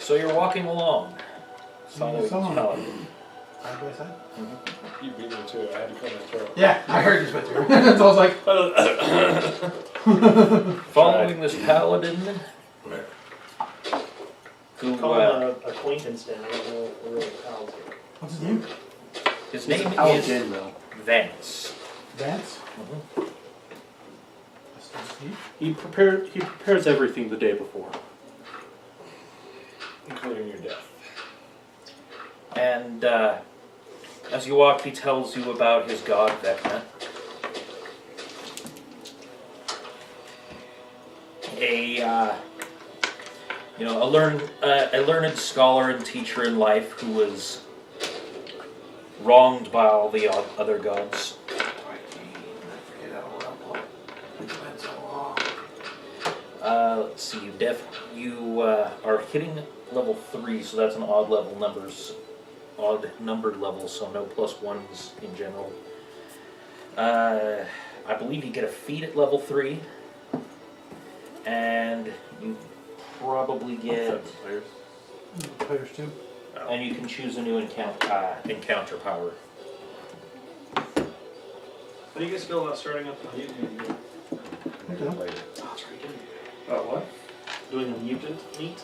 So you're walking along, following this paladin. Side by side? Mm-hmm. You beat me too. I had to cut my throat. Yeah, I heard you spit through. So I was like... Following this paladin, who, Call him an acquaintance then. I don't know what really pals here. What's his name? his name is Yojimbo. Vance. Vance? Mm-hmm. He prepares everything the day before, Including your death. And as you walk, he tells you about his god Vecna. A learned scholar and teacher in life who was wronged by all the other gods. Let's see. You are hitting level 3, so that's an odd numbered level, so no +1s in general. I believe you get a feat at level 3, and you probably get. Players too. And you can choose a new encounter power. How do you guys feel about starting up the mutant meet? what? Doing a mutant meet?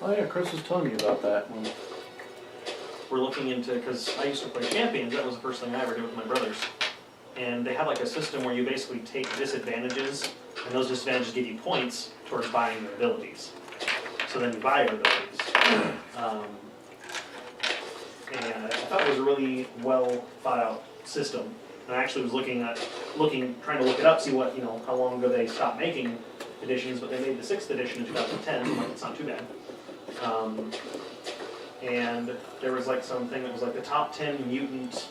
Oh yeah, Chris was telling me about that one. We're looking into, because I used to play Champions, that was the first thing I ever did with my brothers. And they have like a system where you basically take disadvantages, and those disadvantages give you points towards buying their abilities. So then you buy your abilities. And I thought it was a really well thought out system. And I actually was trying to look it up, see what, how long ago they stopped making editions, but they made the 6th edition in 2010, so like, it's not too bad. And there was like something that was like the top 10 mutant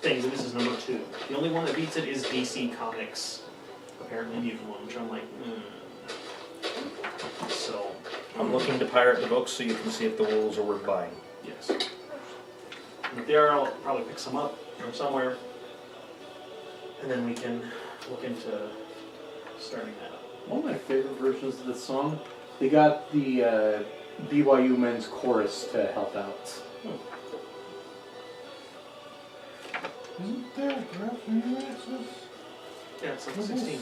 things, and this is number 2. The only one that beats it is DC Comics, apparently mutant one, which I'm like, So, I'm looking to pirate the books so you can see if the rules are worth buying. yes. And if they are, I'll probably pick some up from somewhere, and then we can look into starting that up. One of my favorite versions of this song, they got the BYU men's chorus to help out. Isn't there a graph anyway? Yeah, it's like 16.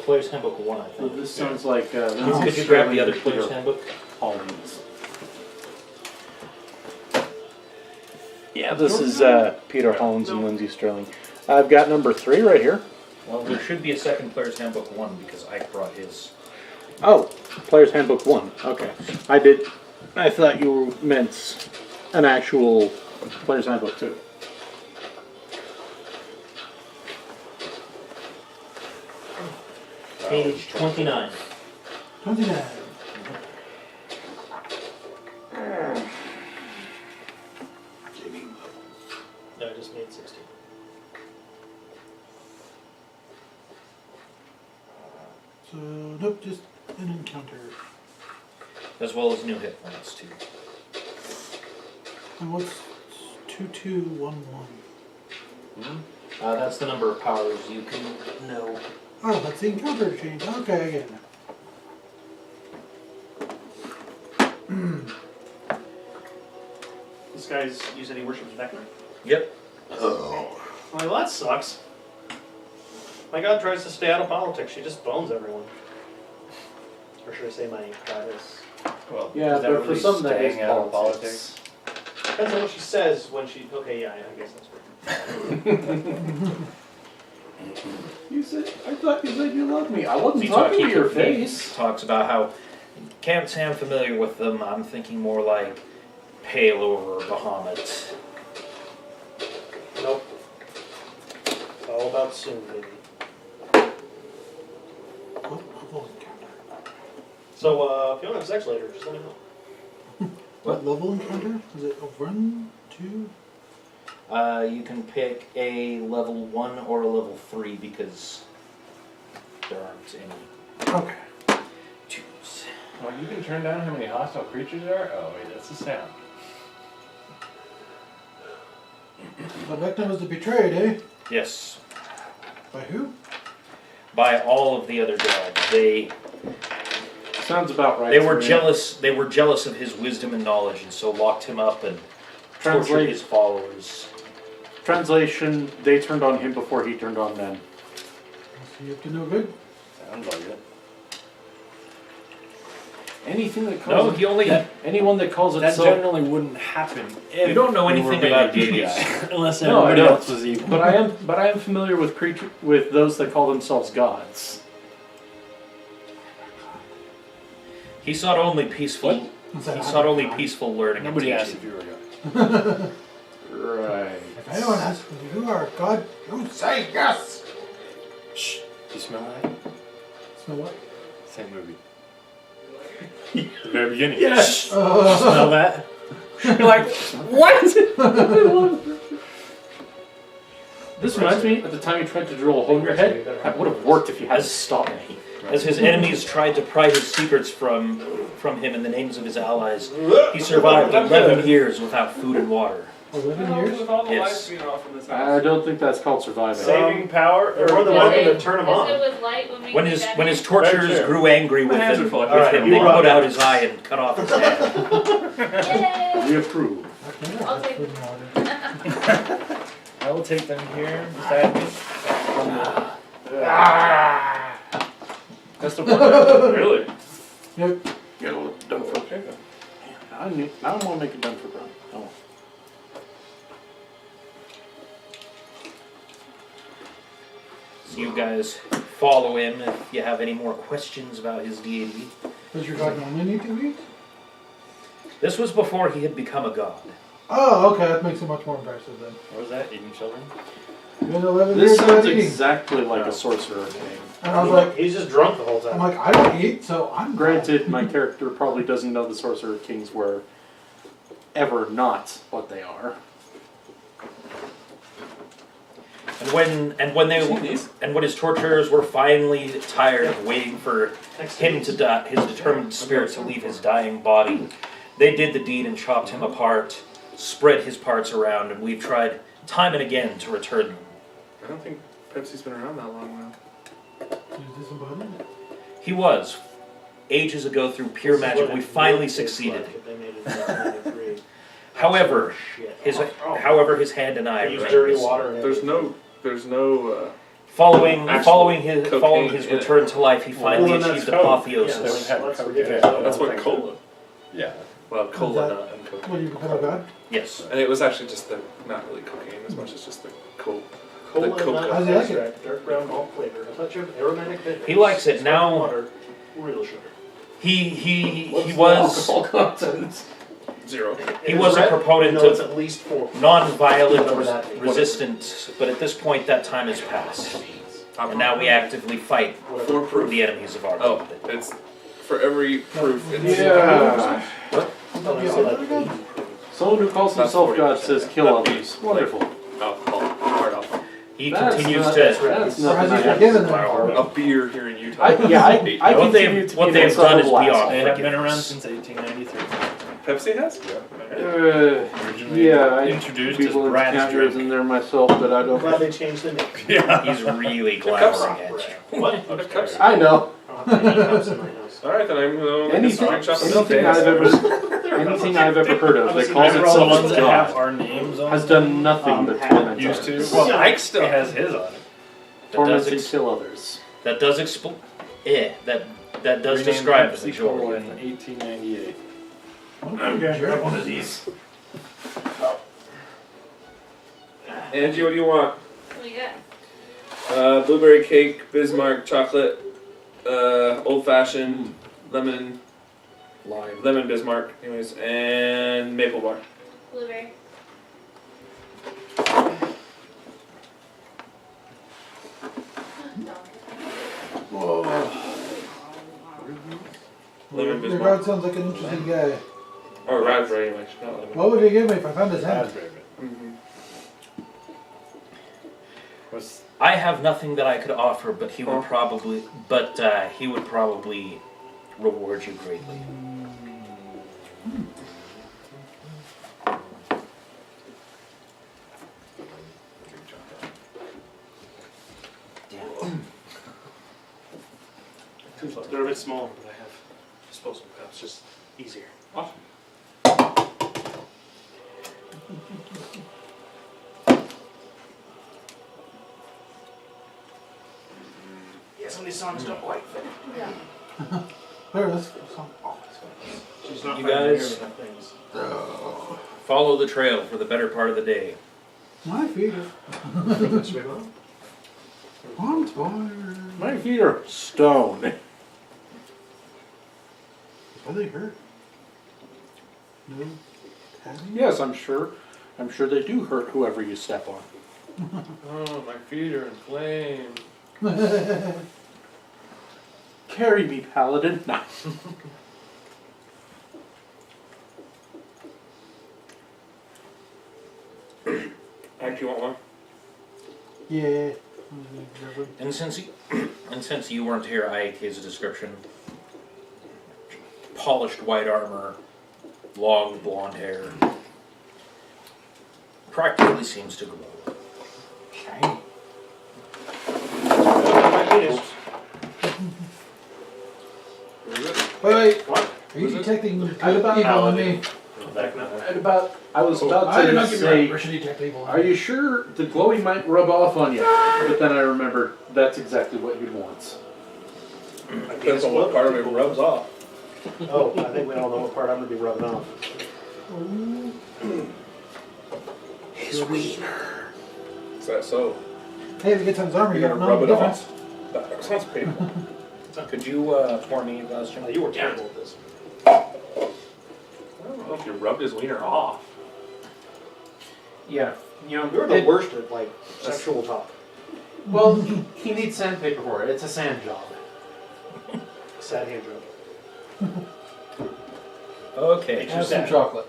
Player's Handbook 1, I So think. this sounds like... Could you grab the other Player's Handbook? Paladins. Yeah, this is Peter Hollins and Lindsay Sterling. I've got number 3 right here. Well, there should be a second Player's Handbook 1 because Ike brought his. Oh, Player's Handbook 1. Okay. I thought you meant an actual Player's Handbook 2. Page 29. 29. No, I just made 16. So, nope, just an encounter. As well as new hit points, too. And what's 2211? That's the number of powers you can know. Oh, that's the encounter change. Okay, I get it now. This guy's use any worships Vecna? Yep. Well, that sucks. My god tries to stay out of politics. She just bones everyone. Or should I say my goddess? Well, Yeah, is that but for really something that staying is out of politics. Depends on what she says when she... Okay, yeah, I guess that's right. You said, I thought you said you loved me. I wasn't He talking to your he face. talks about how, can't say I'm familiar with them, I'm thinking more like Pale or Bahamut. Nope. It's all about soon, baby. What level encounter? So, if you want to have sex later, just let me know. What level encounter? Is it a 1, 2? You can pick a level 1 or a level 3 because there aren't any Okay. 2s. Well, you can turn down how many hostile creatures there are? Oh, wait, that's the sound. But Vecna was betrayed, eh? Yes. By who? By all of the other gods. Sounds about right. They to were me. jealous. They were jealous of his wisdom and knowledge, and so locked him up and tortured Translate. his followers. Translation: they turned on him before he turned on them. So you up to no good? Sounds like it. Anything that No, calls he only. anyone that calls That itself. generally wouldn't happen. If You don't know we anything were being about a good deities. guy. Unless No, I everybody don't. else was evil. But I am familiar with with those that call themselves gods. He sought only peaceful. What? He sought only peaceful learning. Nobody and asked teaching. if you were a god. Right. If anyone asks if you are a god, you say yes! Shh. Do you smell that? Smell what? Same movie. The very beginning. Yes. Smell that? You're like, what? This reminds me of the time you tried to drill a hole in your head. That would have worked if you hadn't stopped me. As his enemies tried to pry his secrets from him in the names of his allies, he survived 11 years without food and water. 11 years? With all the Yes. lights being off in this I house. don't think that's called surviving. Saving power? Or the Was one it- to turn him was it on. with light when we When did his that? when his torturers Right, sure. grew angry with My hands him, are full. with Alright, him, you they rock put it. out his eye and cut off his head. Yay! We approve. Okay, I'll take- food and water. I will take them here beside me. That's the one. Really? Yep. Get a little done for. Okay. I don't want to make it done for Brown. Oh. So you guys follow him if you have any more questions about his deity. Does your god normally need to eat? This was before he had become a god. Oh, okay, that makes it much more impressive then. What was that? Eating children? Been 11 This years without sounds eating. exactly like a sorcerer king. And I was like, He's just drunk the whole I'm time. like, I don't eat, so I'm Granted, my character probably doesn't know the sorcerer kings were ever not what they are. And when his torturers were finally tired of waiting for him to die, his determined spirit to leave his dying body, they did the deed and chopped him apart, spread his parts around, and we've tried time and again to return them. I don't think Pepsi's been around that long now. Is this embodied? He was. Ages ago, through pure magic, we finally succeeded. However, his hand and I Use are dirty water. and There's no. following Actual his cocaine his in it. return to life. He finally Well, then achieved that's coke. apotheosis. Yeah, let's forget Yeah, that. That's what cola. Yeah. Well, cola, Is that- not and cocaine. What, you become a god? Yes. And it was actually just the not really cocaine as much as just the coke. Cola The coke. nut How's he like it? extract, dark brown malt flavor, a touch of aromatic bitters. He likes it. Now- Water, real sugar. He was content? 0. he was a Red? proponent No, it's of at least 4. non-violent Whatever that is. resistance, but at this point that time has passed, and now we actively fight For proof. the enemies of our Oh, god. it's for every proof. It's Yeah. Oh, Yeah, so like okay. 80 Someone who calls That's himself God 40%. says kill That'd be others. Wonderful. alcohol, hard alcohol. He That's continues not- to. That's Or has nothing he I have forgiven to them? allow. A beer here in Utah. I What continue they've to what be they've myself done is last. beyond They have been around forgiveness. since 1893. Pepsi has? Originally Yeah, I introduced be as willing to Brad's count yours drink. in there myself, but I I'm glad don't. they changed the name. Yeah. He's really cups. glowering at you. What? Have cups? I know. I'll have to eat cups in my house. Alright, then I'm going to Anything, anything I've ever heard of that calls Remember all the itself ones that have God our names on has them? done nothing but Had torment Used to. others. Well, Yeah, Ike Ike still still. has his on it. Torment and ex- kill others. That does expl- that does Renamed describe the Pepsi Cola majority. in 1898. Okay. Grab one of these. Angie, what do you want? What do you got? Blueberry cake, Bismarck chocolate, old fashioned, lemon Bismarck, anyways, and maple bar. Blueberry. Lemon Your Bismarck. god sounds like an interesting guy. Or raspberry, anyways, not lemon. What would he give me if I found his hand? Raspberry. Mhm. What's I have nothing that I could offer, but he would Oh. probably, reward you greatly. They're a bit small, but I have disposable cups, just easier. Awesome. Yeah, some of these songs don't quite fit. There, this song. She's not You quite guys- here with that things. Follow the trail for the better part of the day. My feet are. I'm tired. My feet are stone. Are they hurt? No. Haven't? Yes, I'm sure. I'm sure they do hurt whoever you step on. Oh, my feet are inflamed. Carry me, Paladin. No. Actually, want one? Yeah. And since you weren't here, I ate his description. Polished white armor, long blonde hair. Practically seems to glow. Shiny. Wait. What? Are you detecting evil about in me? I was about I did not to give say, you permission to detect evil. are you sure the glowing might rub off on you? But then I remembered that's exactly what you'd want. Depends on what part of it rubs off. Oh, I think we all know what part I'm going to be rubbing off. His wiener. Is that so? Hey, if it gets on his armor, you You're don't gonna know rub the it difference. off? That sounds painful. Could you pour me a glass, Jim? You were terrible at this. I don't know if you rubbed his wiener off. Yeah, you know, You're the worst at, like, sexual talk. well, he needs sandpaper for it. It's a sand job. Sad hand joke. Okay. Makes you Have some sad. chocolate.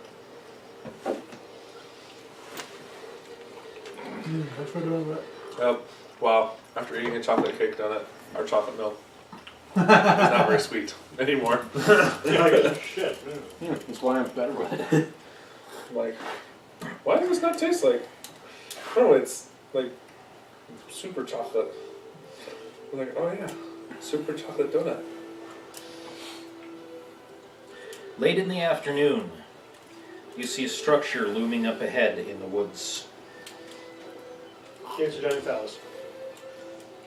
That's what we're doing. Yep. Wow. After eating a chocolate cake donut, or chocolate milk, it's not very sweet anymore. Shit. That's why I'm better with it. Like, why does this not taste like? Oh, it's like super chocolate. I'm like, oh yeah, super chocolate donut. Late in the afternoon, you see a structure looming up ahead in the woods. It's a giant phallus.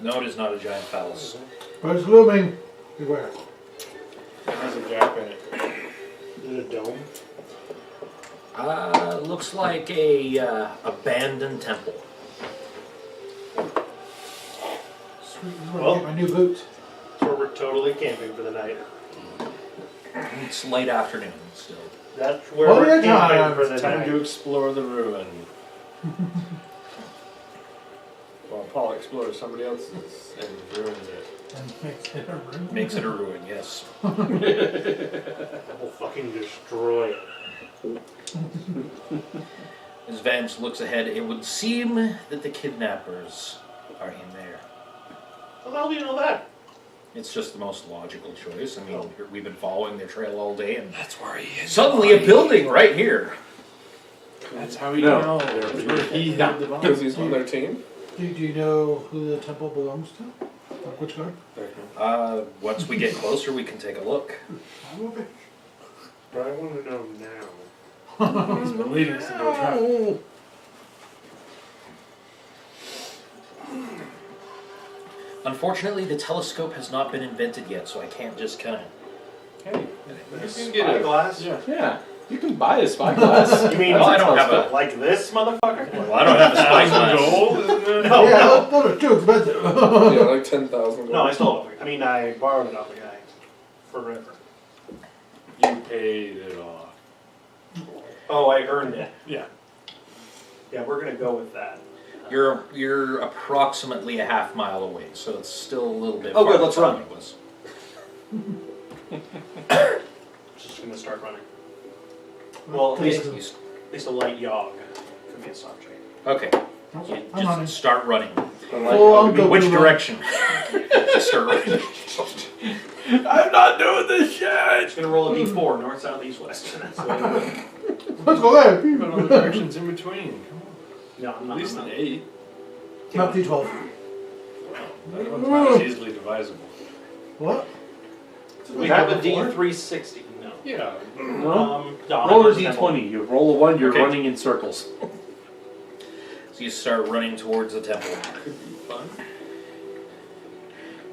No, it is not a giant phallus. But it's looming. Beware. It has a jack in it. Is it a dome? Looks like a abandoned temple. Sweet. This is where I get my new boots. So we're totally camping for the night. It's late afternoon still. That's where What we're are you camping talking for the It's time night. to explore the ruin. Well, Paul explores somebody else's and ruins it. And makes it a room. Makes it a ruin, yes. We'll fucking destroy it. As Vance looks ahead, it would seem that the kidnappers are in there. How the hell do you know that? It's just the most logical choice. I mean, we've been following their trail all day, and That's where he is. suddenly a building right here. That's how we No. know. That's where he hid the bomb. Because he's on their team. Do you know who the temple belongs to? Like which guard? Once we get closer, we can take a look. I will be. But I want to know now. He's been leading us to no trap. Unfortunately, the telescope has not been invented yet, so I can't just kind of... Hey, you can get Spyglass? Yeah, you can buy a spyglass. You mean Well, I don't have a... like this, motherfucker? Well, I don't have a spyglass. No, Yeah, no. those are too expensive. Yeah, like 10,000. No, I stole it. I mean, I borrowed it off a guy. Forever. You paid it off. Oh, I earned it. Yeah. Yeah, we're gonna go with that. You're approximately a half mile away, so it's still a little bit Oh, far good, let's than run. it was. Just gonna start running. Well, at least You a light jog could be a soft trade. okay, you I'm running. just start running. Full on go Which run. direction? Just start running. I'm not doing this yet. Just gonna roll a d4, north, south, east, west. That's what I'm doing. Let's go there. But all the directions in between. Come No, I'm on. not. At least I'm an not. 8. Not D12. That one's not as easily divisible. What? We have a D360. No. Yeah. No? No, Roll a I'm d20. You roll a 1, you're Okay. running in circles. So you start running towards the temple. Could be fun.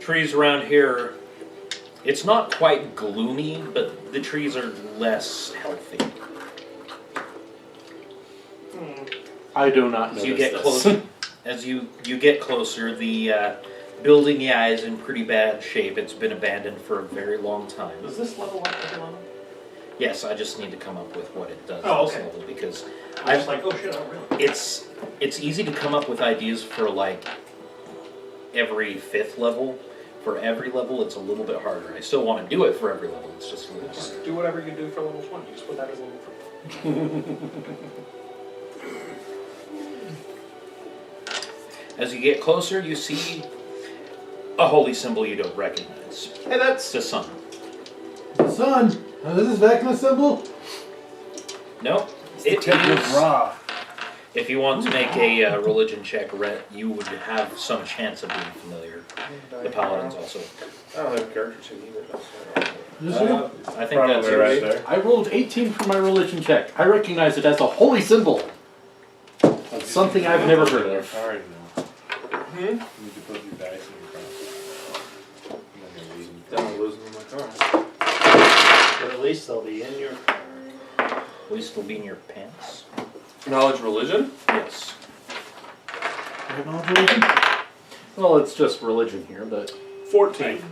Trees around here, it's not quite gloomy, but the trees are less healthy. I do not As notice you get this. closer, as you get closer, the building is in pretty bad shape. It's been abandoned for a very long time. Does this level up every level? Yes, I just need to come up with what it does Oh, at this okay. level because I was like, oh shit, I don't really. it's easy to come up with ideas for like every 5th level. For every level, it's a little bit harder. I still want to do it for every level. It's just a little harder. Just do whatever you can do for level 20. Just put that as level 3. As you get closer, you see a holy symbol you don't recognize. Hey, that's It's the sun. The sun. Now, this is Vecna symbol. No, it Temple is. of Ra. If you want to make a religion check, Rhett, you would have some chance of being familiar. The paladins also. I don't have character sheet either. This one? I think that's Probably right it. there. I rolled 18 for my religion check. I recognize it as a holy symbol. Of something I've never heard of. Sorry, no. You need to put your dice in your cross. Don't lose them in my car. But at least they'll be in your. At least it'll be in your pants. Knowledge religion? Yes. Knowledge religion? Well, it's just religion here, but 14.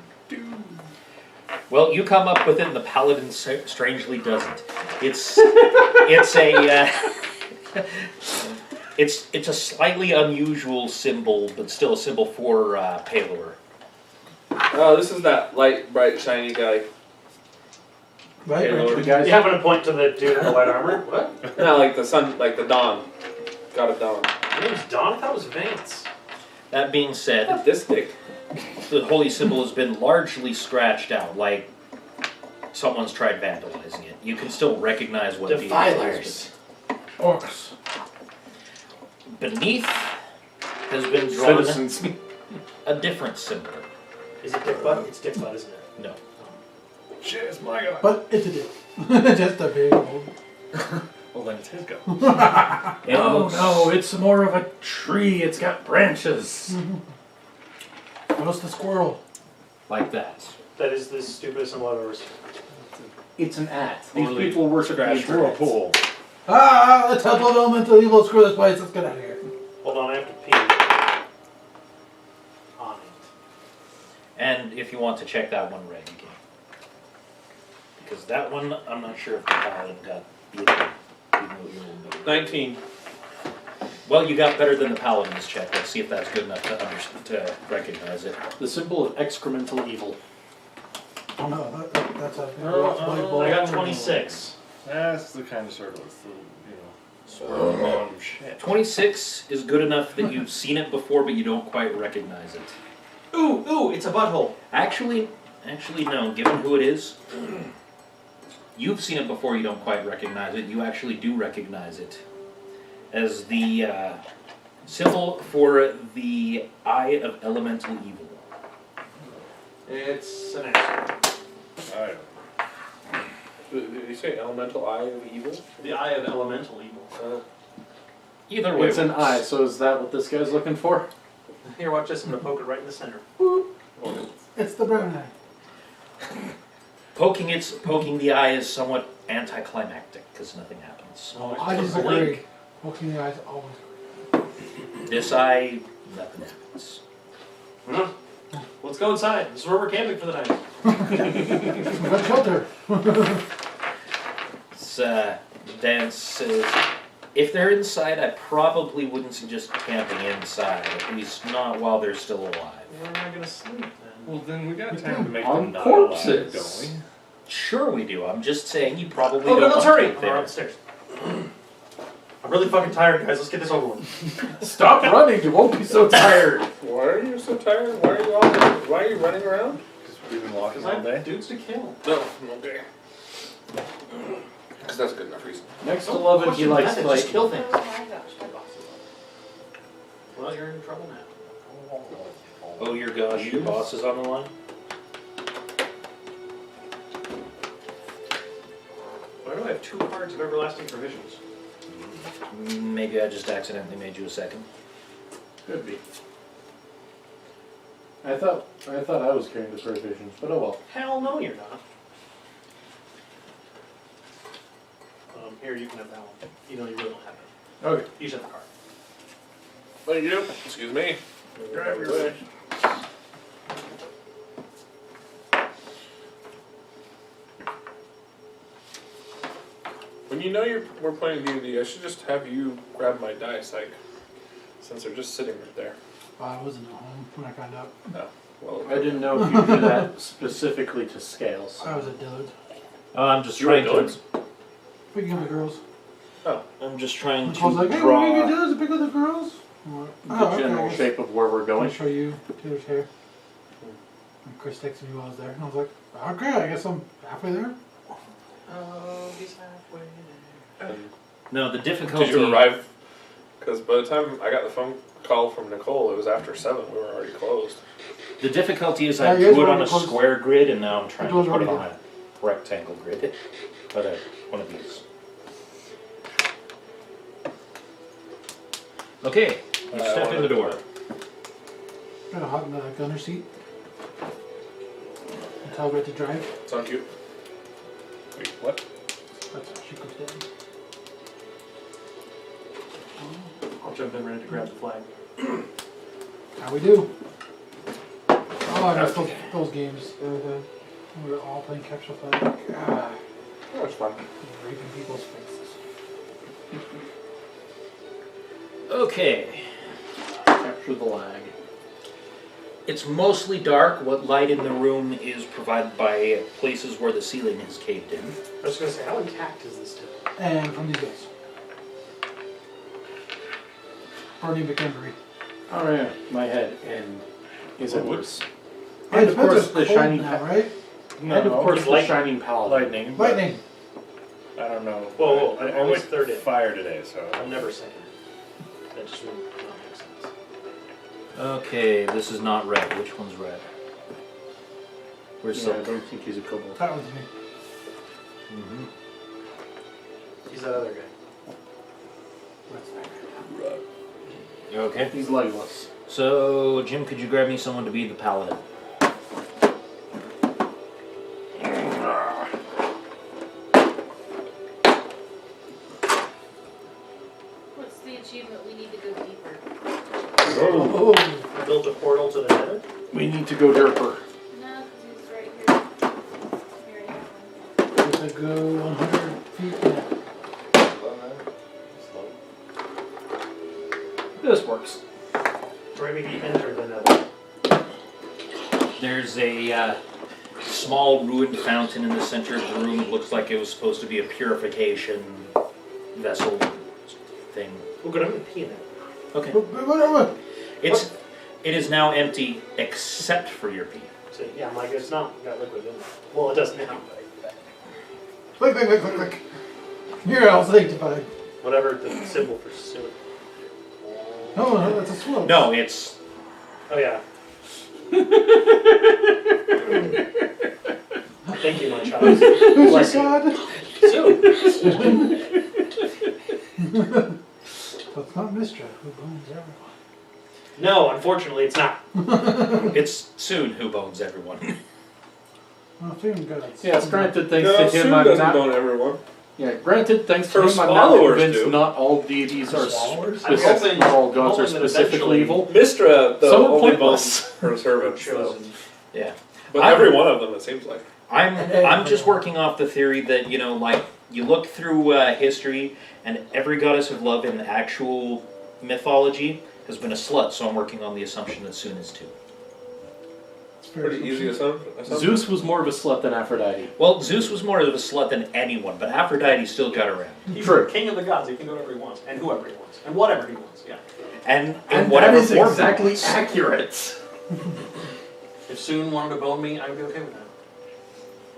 Well, you come up with it, and the paladin strangely doesn't. It's a it's a slightly unusual symbol, but still a symbol for Palor. Oh, this is that light, bright, shiny guy. Right, Yeah, right. Lord. the guys. You happen to point to the dude in the white armor? What? No, like the sun, like the dawn. God of dawn. Your name's Don? I thought it was Vance. That being said, This thick. the holy symbol has been largely scratched out, like someone's tried vandalizing it. You can still recognize what deity it is, Orcs. but beneath has been drawn Citizens. a different symbol. Is it Dick Butt? It's Dick Butt, isn't it? No. Shit, it's my guy. But it's a dick. Just a big old. Well, then it's his go. Oh no, it's more of a tree. It's got branches. What's the squirrel? Like that. That is the stupidest symbol I've ever seen. It's an at. These Poorly people worship the Crash through a internet. pool. Ah, the temple of elemental evil. Screw this place. Let's get out of here. Hold on, I have to pee. On it. And if you want to check that one, Ray, you can. Because that one, I'm not sure if the paladin got either. Even though you're a little bit- 19. Well, you got better than the paladin's check. Let's see if that's good enough to recognize it. The symbol of excremental evil. Oh no, that's a. I got 26. That's the kind of circle. It's the, swirling around of shit. 26 is good enough that you've seen it before, but you don't quite recognize it. Ooh, it's a butthole. Actually, no. Given who it is, you've seen it before. You don't quite recognize it. You actually do recognize it as the symbol for the Eye of Elemental Evil. It's an X. Alright. Did you say elemental eye of evil? The Eye of Elemental Evil. Either way, It's an works. eye, so is that what this guy's looking for? Here, watch this. I'm going to poke it right in the center. It's the brown eye. Poking the eye is somewhat anticlimactic because nothing happens. Oh, I it's just a disagree. link. Poking the eyes always. This eye, nothing happens. Huh? Let's go inside. This is where we're camping for the night. We got shelter. It's, Dan says, if they're inside, I probably wouldn't suggest camping inside, at least not while they're still alive. Where am I going to sleep then? Well, then we got time to make On them not corpses. alive, don't we? Sure we do, I'm just saying you probably Oh, don't no, want let's to hurry. camp We're there. upstairs. I'm really fucking tired, guys. Let's get this over with. Stop running, you won't be so tired. Why are you so tired? Why are you running around? Because we've been walking Because all I day. have dudes to kill. No, okay. Because that's a good enough reason. Next to Don't 11, he question likes methods, like. just kill things. Oh my gosh, my boss is on. Well, you're in trouble now. Oh, your gosh, your boss is on the line? have 2 cards of Everlasting Provisions. Maybe I just accidentally made you a second. Could be. I thought I was carrying the provisions, but oh well. Hell no, you're not. Here, you can have that one. You know, you really don't have it. Okay. You should have the card. Thank you. Excuse me. Grab your way. When you know we're playing D&D, I should just have you grab my dice, like, since they're just sitting right there. I wasn't at home when I found out. Oh, well. I didn't know if you do that specifically to scales. I was at Dillard's. I'm just You were trying at to. Dillard's? Picking up the girls. I'm just trying I was to like, hey, what are you draw. gonna do? Is pick up the girls? I'm like, The oh, okay, general I guess shape of where we're I'll going. show you Taylor's hair. And Chris texted me while I was there, and I was like, okay, I guess I'm halfway there. Oh, he's halfway there. And No, the difficulty. did you arrive? Because by the time I got the phone call from Nicole, it was after 7. We were already closed. The difficulty is Yeah, I you guys drew it were on a close. square grid, and now I'm trying It was to put it on already a rectangle grid. But one of these. Okay, you step in the door. Got a hot gunner seat. And tell Red to drive. It's not cute. Wait, what? That's how she goes down. I'll jump in ready to grab the flag. How we do? Oh, I missed those games. We were all playing capture flag. God, That was fun. raping people's faces. Okay, Capture the lag. it's mostly dark. What light in the room is provided by places where the ceiling is caved in. I was going to say, how intact is this still? And from these guys. Bernie McHenry. Oh yeah, my head and is it worse? And of course the shiny now, right? and of course the lightning. shining paladin. Lightning. I don't know. Whoa, I always went third in. fire today, so. I'm never second. That just would not make sense. Okay, this is not red. Which one's red? Where's Yeah, I Silk? don't think he's a kobold. That was me. Mm-hmm. He's that other guy. What's that? Okay. He's legless. So, Jim, could you grab me someone to be the paladin? What's the achievement? We need to go deeper. Oh, I built a portal to the nether. We need to go derper. No, because he's right here. We already have one. there's a go 100 feet now. This works. Right when you enter the nether. There's a small ruined fountain in the center of the room. It looks like it was supposed to be a purification vessel thing. Oh, good, I'm going to pee in it. Okay. What? It is now empty except for your pee. So, yeah, I'm like, it's not got liquid in it. Well, it does now. Click. You're all sanctified. Whatever the symbol for sewer. No, that's a swirl. No, it's Oh, yeah. Thank you, my child. Who's Bless your you. god? That's not Mistra, who bones everyone. No, unfortunately, it's not. it's soon who bones everyone. Well, feeling good. Yes, granted, thanks No, to Sue him, I'm doesn't not. bone everyone. Yeah, granted, thanks to Her him, I'm not swallowers convinced do. not all deities are Swallowers? I'm hoping- not all gods are I'm hoping that specifically eventually- evil. Mistra, though, Some are only pointless. bones her servants, though. Chosen. Yeah. But every one of them, it seems like. I'm just working off the theory that, you know, like, you look through history, and every goddess of love in actual mythology has been a slut, so I'm working on the assumption that Soon is too. It's fair Pretty easy assumption. assumption. Zeus was more of a slut than Aphrodite. Well, Zeus was more of a slut than anyone, but Aphrodite still got around. He's True. the king of the gods. He can go wherever he wants, and whoever he wants, and whatever he wants. Yeah. And And whatever that is form he exactly wants. accurate. If Soon wanted to bone me, I would be okay with that.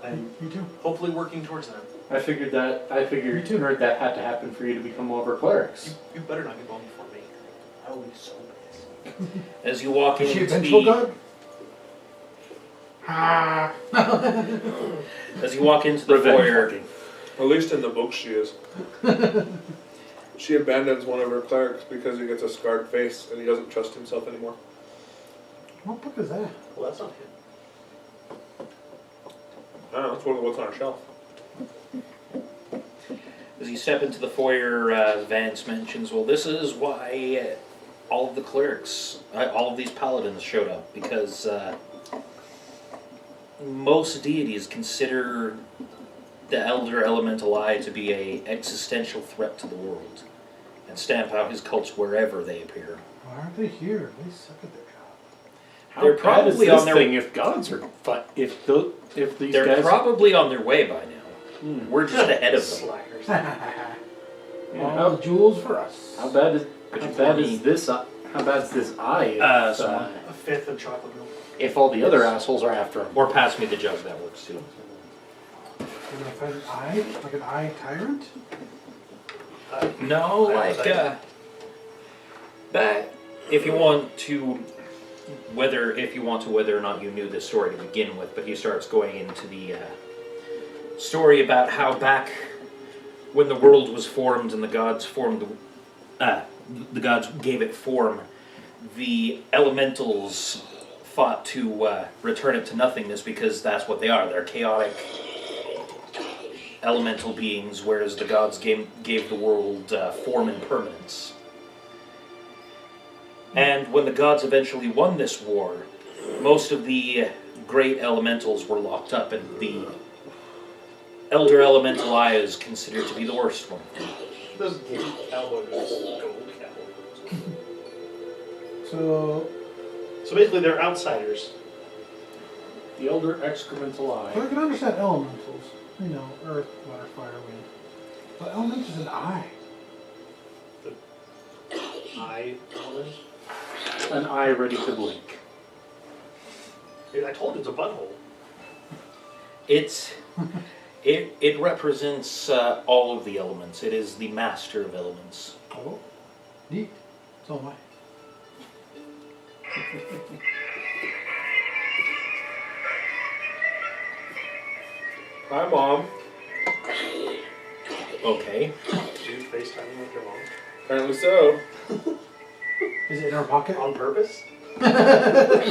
I'm Me too. hopefully working towards that. I figured Me too. that had to happen for you to become one of our clerics. You better not get boned before me. I will be so pissed. As you walk Is she a into vengeful the god? Ah. as you walk into the Revenge foyer, fucking. At least in the book she is. She abandons one of her clerics because he gets a scarred face and he doesn't trust himself anymore. What book is that? Well, that's not him. I don't know, it's one of what's on our shelf. As you step into the foyer, Vance mentions, well, this is why all of the clerics, all of these paladins showed up, because most deities consider the Elder Elemental Eye to be a existential threat to the world, and stamp out his cults wherever they appear. Why aren't they here? They suck at their job. How They're bad probably is this on their- thing if gods are if these They're guys probably on their way by now. We're just ahead of them. Slackers. All the jewels for us. how bad is this how bad is this eye if, someone- A fifth of chocolate milk. if all the other assholes are after him? Or pass me the jug, that works too. We're gonna fight an eye? Like an eye tyrant? No, like, that, if you want to, whether or not you knew this story to begin with, but he starts going into the story about how back when the world was formed and the gods the gods gave it form, the elementals fought to return it to nothingness because that's what they are. They're chaotic elemental beings, whereas the gods gave the world form and permanence. And when the gods eventually won this war, most of the great elementals were locked up, and the Elder Elemental Eye is considered to be the worst one. Those cowboys, gold cowboys. So, So basically, they're outsiders. The Elder Excremental I Eye. can understand elementals. You know, earth, water, fire, wind. But element is an eye. Eye elements. An eye ready to blink. I told you it's a butthole. It represents all of the elements. It is the master of elements. Oh, neat. So am I. Hi, Mom. Okay. You FaceTiming with your mom Apparently so. Is it in our pocket? on purpose? Her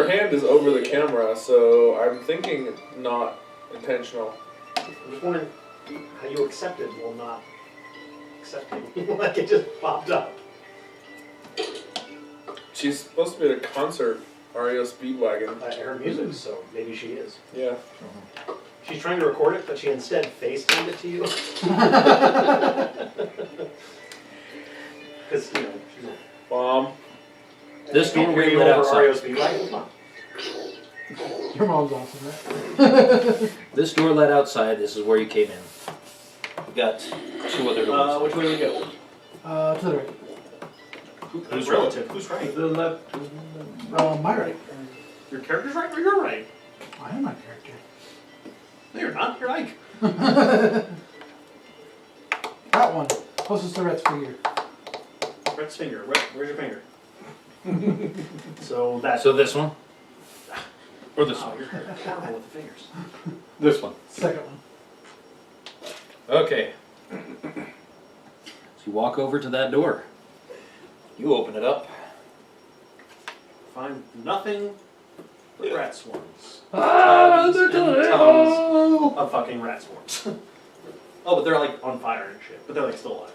hand is over the camera, so I'm thinking not intentional. I'm just wondering how you accepted while not accepting. Like it just popped up. She's supposed to be at a concert, REO Speedwagon. I heard music, so maybe she is. Yeah. She's trying to record it, but she instead FaceTimed it to you. Because, you know, she's a... Mom. This Can't doorway hear you led over REO outside. Speedwagon. Come on. Your mom's awesome, right? This door led outside. This is where you came in. We've got two other doors. Which way do we go? To the right. Who's relative? Who's right? The left. My right. Your character's right or you're right? I am my character. No, you're not. You're Ike. That one. Closest to Rhett's finger. Brett's finger. Where's your finger? So that's... So this one? Or this Oh, one? you're terrible with the fingers. This one. Second one. Okay. So you walk over to that door. You open it up. Find nothing but rat swarms. Ah, Tons and tons of fucking rat swarms. Oh, but they're like on fire and shit. But they're like still alive.